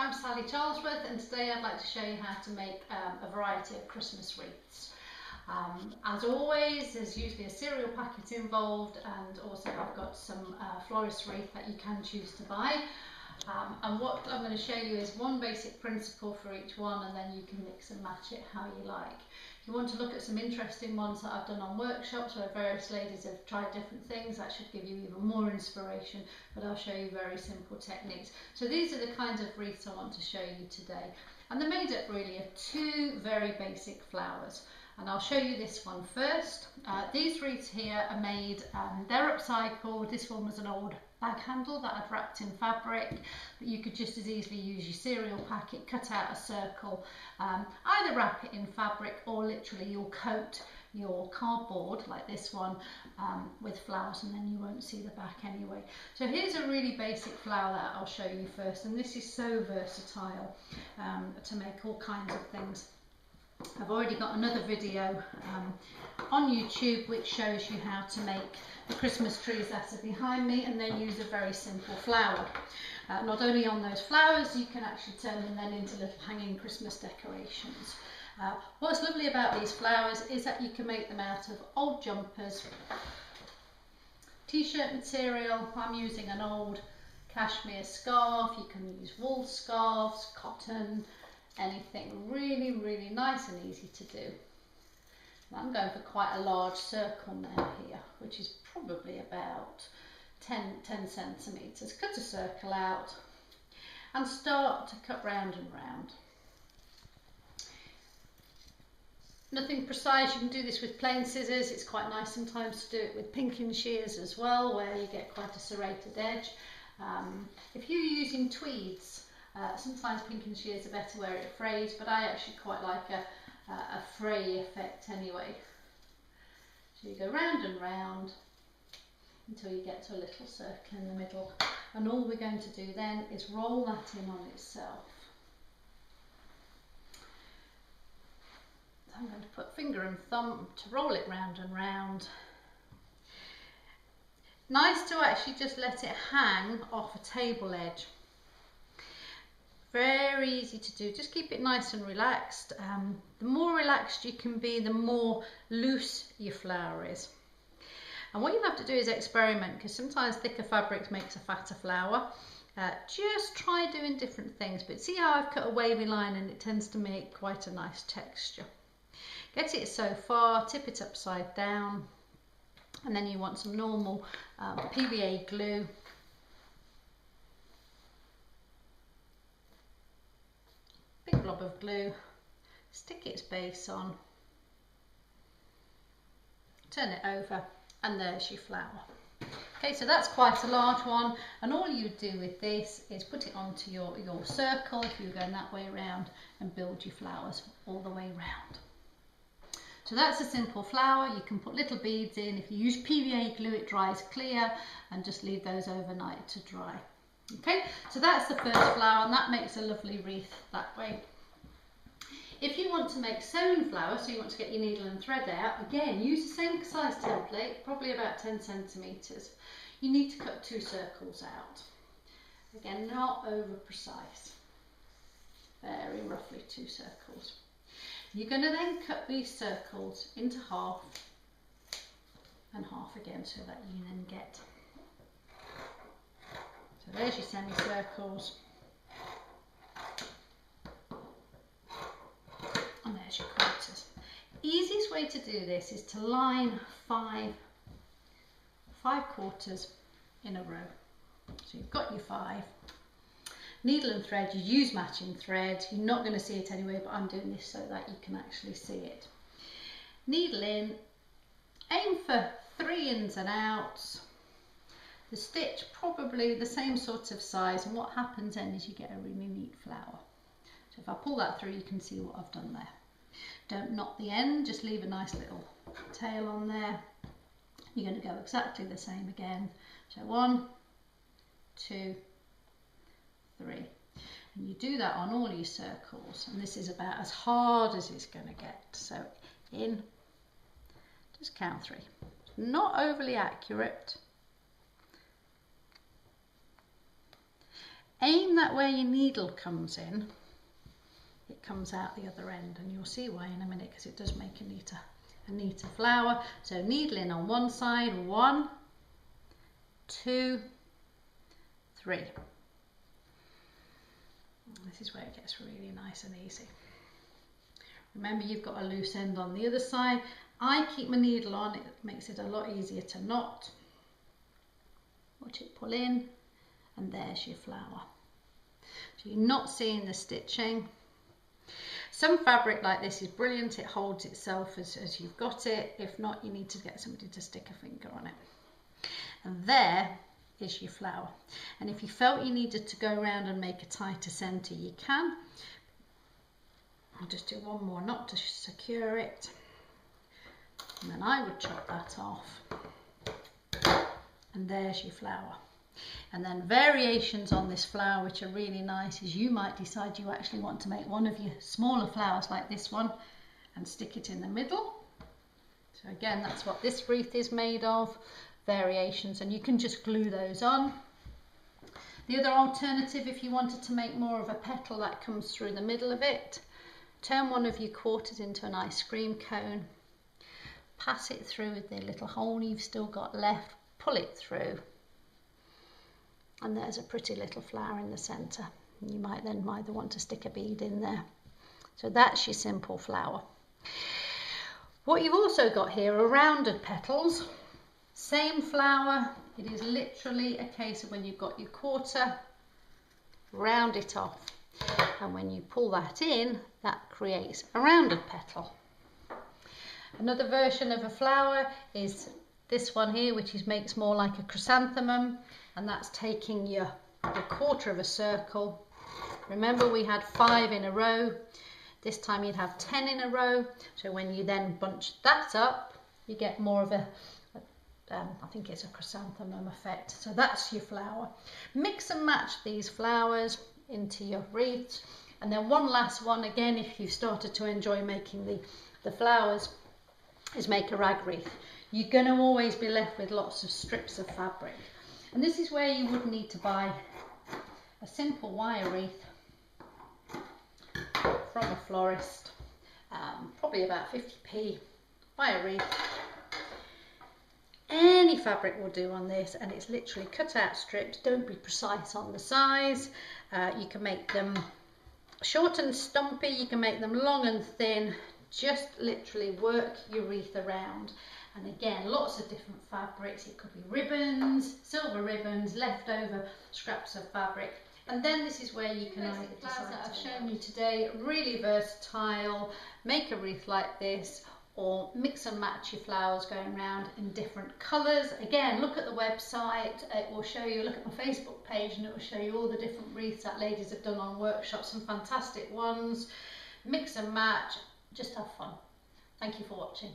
I'm Sally Charlesworth, and today I'd like to show you how to make a variety of Christmas wreaths. As always, there's usually a cereal packet involved, and also I've got some florist wreath that you can choose to buy. And what I'm going to show you is one basic principle for each one, and then you can mix and match it how you like. If you want to look at some interesting ones that I've done on workshops where various ladies have tried different things, that should give you even more inspiration, but I'll show you very simple techniques. So these are the kinds of wreaths I want to show you today, and they're made up really of two very basic flowers. And I'll show you this one first. These wreaths here are made, they're upcycled. This one was an old bag handle that I'd wrapped in fabric, but you could just as easily use your cereal packet, cut out a circle, either wrap it in fabric or literally you'll coat your cardboard like this one with flowers, and then you won't see the back anyway. So here's a really basic flower that I'll show you first, and this is so versatile to make all kinds of things. I've already got another video on YouTube which shows you how to make the Christmas trees that are behind me, and then use a very simple flower. Not only on those flowers, you can actually turn them then into little hanging Christmas decorations. What's lovely about these flowers is that you can make them out of old jumpers, t-shirt material. I'm using an old cashmere scarf. You can use wool scarves, cotton, anything really nice and easy to do. I'm going for quite a large circle now here, which is probably about 10 centimetres. Cut a circle out and start to cut round and round. Nothing precise, you can do this with plain scissors. It's quite nice sometimes to do it with pinking shears as well, where you get quite a serrated edge. If you're using tweeds, sometimes pinking shears are better where it frays, but I actually quite like a fray effect anyway. So you go round and round until you get to a little circle in the middle, and all we're going to do then is roll that in on itself. So I'm going to put finger and thumb to roll it round and round. Nice to actually just let it hang off a table edge. Very easy to do, just keep it nice and relaxed. The more relaxed you can be, the more loose your flower is. And what you have to do is experiment, because sometimes thicker fabric makes a fatter flower. Just try doing different things, but see how I've cut a wavy line and it tends to make quite a nice texture. Get it so far, tip it upside down, and then you want some normal PVA glue. Big blob of glue, stick its base on, turn it over, and there's your flower. Okay, so that's quite a large one, and all you do with this is put it onto your circle if you're going that way around, and build your flowers all the way round. So that's a simple flower. You can put little beads in. If you use PVA glue, it dries clear, and just leave those overnight to dry. Okay, so that's the first flower, and that makes a lovely wreath that way. If you want to make sewn flowers, so you want to get your needle and thread out, again, use the same size template, probably about 10 centimetres. You need to cut 2 circles out. Again, not over precise. Very roughly 2 circles. You're going to then cut these circles into half and half again, so that you then get. So there's your semicircles, and there's your quarters. Easiest way to do this is to line five quarters in a row. So you've got your 5. Needle and thread, you use matching thread. You're not going to see it anyway, but I'm doing this so that you can actually see it. Needle in, aim for 3 ins and outs. The stitch probably the same sort of size, and what happens then is you get a really neat flower. So if I pull that through, you can see what I've done there. Don't knot the end, just leave a nice little tail on there. You're going to go exactly the same again. So 1, 2, 3. And you do that on all your circles, and this is about as hard as it's going to get. So in, just count 3. Not overly accurate. aim that where your needle comes in, it comes out the other end, and you'll see why in a minute, because it does make a neater flower. So needle in on one side, 1, 2, 3. This is where it gets really nice and easy. Remember, you've got a loose end on the other side. I keep my needle on, it makes it a lot easier to knot. Watch it pull in, and there's your flower. So you're not seeing the stitching. Some fabric like this is brilliant, it holds itself as you've got it. If not, you need to get somebody to stick a finger on it. And there is your flower. And if you felt you needed to go around and make a tighter centre, you can. I'll just do one more knot to secure it. And then I would chop that off. And there's your flower. And then variations on this flower which are really nice is you might decide you actually want to make one of your smaller flowers like this one and stick it in the middle. So again, that's what this wreath is made of, variations, and you can just glue those on. The other alternative, if you wanted to make more of a petal that comes through the middle of it, turn one of your quarters into an ice cream cone, pass it through with the little hole you've still got left, pull it through, and there's a pretty little flower in the centre. You might then either want to stick a bead in there. So that's your simple flower. What you've also got here are rounded petals. Same flower, it is literally a case of when you've got your quarter, round it off. And when you pull that in, that creates a rounded petal. Another version of a flower is this one here, which makes more like a chrysanthemum, and that's taking your quarter of a circle. Remember, we had 5 in a row. This time you'd have 10 in a row. So when you then bunch that up, you get more of I think it's a chrysanthemum effect. So that's your flower. Mix and match these flowers into your wreaths. And then one last one, again, if you've started to enjoy making the flowers, is make a rag wreath. You're going to always be left with lots of strips of fabric. And this is where you would need to buy a simple wire wreath from a florist, probably about 50p, wire wreath. Any fabric will do on this, and it's literally cut out strips. Don't be precise on the size. You can make them short and stumpy, you can make them long and thin. Just literally work your wreath around. And again, lots of different fabrics. It could be ribbons, silver ribbons, leftover scraps of fabric. And then this is where you can either decide that I've shown you today, really versatile. Make a wreath like this, or mix and match your flowers going around in different colours. Again, look at the website, it will show you, look at my Facebook page, and it will show you all the different wreaths that ladies have done on workshops, some fantastic ones. Mix and match, just have fun. Thank you for watching.